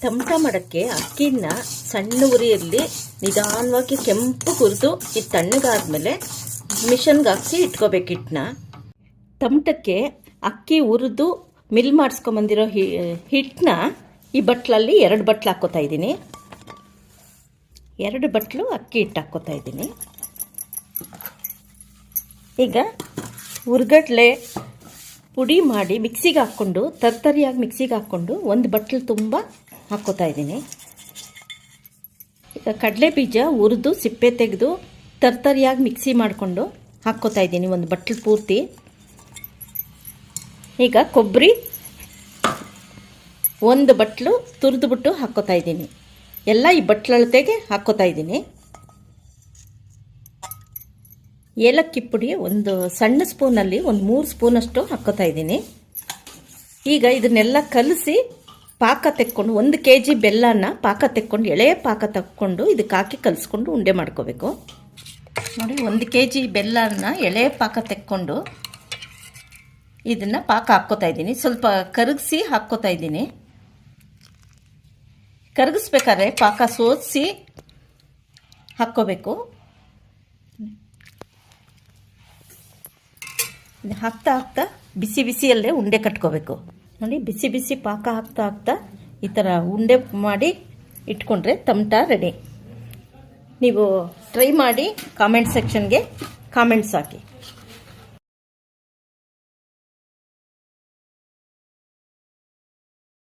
Tomato ಮಾಡೋಕ್ಕೆ ಅಕ್ಕಿನ ಸಣ್ಣ ಉರಿಯಲ್ಲಿ ನಿಧಾನವಾಗಿ ಕೆಂಪು ಹುರಿದು ಇದು ತಣ್ಣಗಾದ್ಮೇಲೆ ಮಿಷನ್ಗೆ ಹಾಕಿ ಇಟ್ಕೋಬೇಕು ಹಿಟ್ಟನ್ನ. ಟಮಟಕ್ಕೆ ಅಕ್ಕಿ ಹುರಿದು ಮಿಲ್ ಮಾಡಿಸ್ಕೊಂಬಂದಿರೋ ಹಿಟ್ಟನ್ನ ಈ ಬಟ್ಲಲ್ಲಿ 2 ಬಟ್ಲು ಹಾಕ್ಕೋತಾ ಇದ್ದೀನಿ. 2 ಬಟ್ಲು ಅಕ್ಕಿ ಹಿಟ್ಟು ಹಾಕ್ಕೋತಾ ಇದ್ದೀನಿ. ಈಗ ಹುರ್ಗಡ್ಲೆ ಪುಡಿ ಮಾಡಿ ಮಿಕ್ಸಿಗೆ ಹಾಕ್ಕೊಂಡು ತರ್ತರಿಯಾಗಿ ಮಿಕ್ಸಿಗೆ ಹಾಕ್ಕೊಂಡು 1 ಬಟ್ಲು ತುಂಬ ಹಾಕ್ಕೋತಾ ಇದ್ದೀನಿ. ಈಗ ಕಡಲೆ ಬೀಜ ಹುರಿದು ಸಿಪ್ಪೆ ತೆಗೆದು ತರ್ತರಿಯಾಗಿ ಮಿಕ್ಸಿ ಮಾಡಿಕೊಂಡು ಹಾಕ್ಕೋತಾ ಇದ್ದೀನಿ 1 ಬಟ್ಲು ಪೂರ್ತಿ. ಈಗ ಕೊಬ್ಬರಿ 1 ಬಟ್ಲು ತುರಿದ್ಬಿಟ್ಟು ಹಾಕ್ಕೋತಾ ಇದ್ದೀನಿ. ಎಲ್ಲ ಈ ಬಟ್ಲಳತೆಗೆ ಹಾಕ್ಕೋತಾ ಇದ್ದೀನಿ. ಏಲಕ್ಕಿ ಪುಡಿ 1 ಸಣ್ಣ ಸ್ಪೂನಲ್ಲಿ 3 ಸ್ಪೂನಷ್ಟು ಹಾಕ್ಕೋತಾ ಇದ್ದೀನಿ. ಈಗ ಇದನ್ನೆಲ್ಲ ಕಲಸಿ ಪಾಕ ತೆಕ್ಕೊಂಡು 1 kg ಬೆಲ್ಲನ ಪಾಕ ತೆಕ್ಕೊಂಡು ಎಳೆಯ ಪಾಕ ತಕ್ಕೊಂಡು ಇದಕ್ಕೆ ಹಾಕಿ ಕಲಿಸ್ಕೊಂಡು ಉಂಡೆ ಮಾಡ್ಕೋಬೇಕು. ನೋಡಿ 1 kg ಬೆಲ್ಲನ ಎಳೆಯ ಪಾಕ ತೆಕ್ಕೊಂಡು ಇದನ್ನು ಪಾಕ ಹಾಕ್ಕೋತಾ ಇದ್ದೀನಿ. ಸ್ವಲ್ಪ ಕರಗಿಸಿ ಹಾಕ್ಕೋತಾ ಇದ್ದೀನಿ. ಕರಗಿಸ್ಬೇಕಾದ್ರೆ ಪಾಕ ಸೋಸಿ ಹಾಕ್ಕೋಬೇಕು. ಹಾಕ್ತಾ ಹಾಕ್ತಾ ಬಿಸಿ ಬಿಸಿಯಲ್ಲೇ ಉಂಡೆ ಕಟ್ಕೋಬೇಕು. ನೋಡಿ ಬಿಸಿ ಬಿಸಿ ಪಾಕ ಹಾಕ್ತಾ ಹಾಕ್ತಾ ಈ ಥರ ಉಂಡೆ ಮಾಡಿ ಇಟ್ಕೊಂಡ್ರೆ ಟಮಟ ರೆಡಿ. ನೀವು ಟ್ರೈ ಮಾಡಿ ಕಾಮೆಂಟ್ ಸೆಕ್ಷನ್ಗೆ ಕಾಮೆಂಟ್ಸ್ ಹಾಕಿ.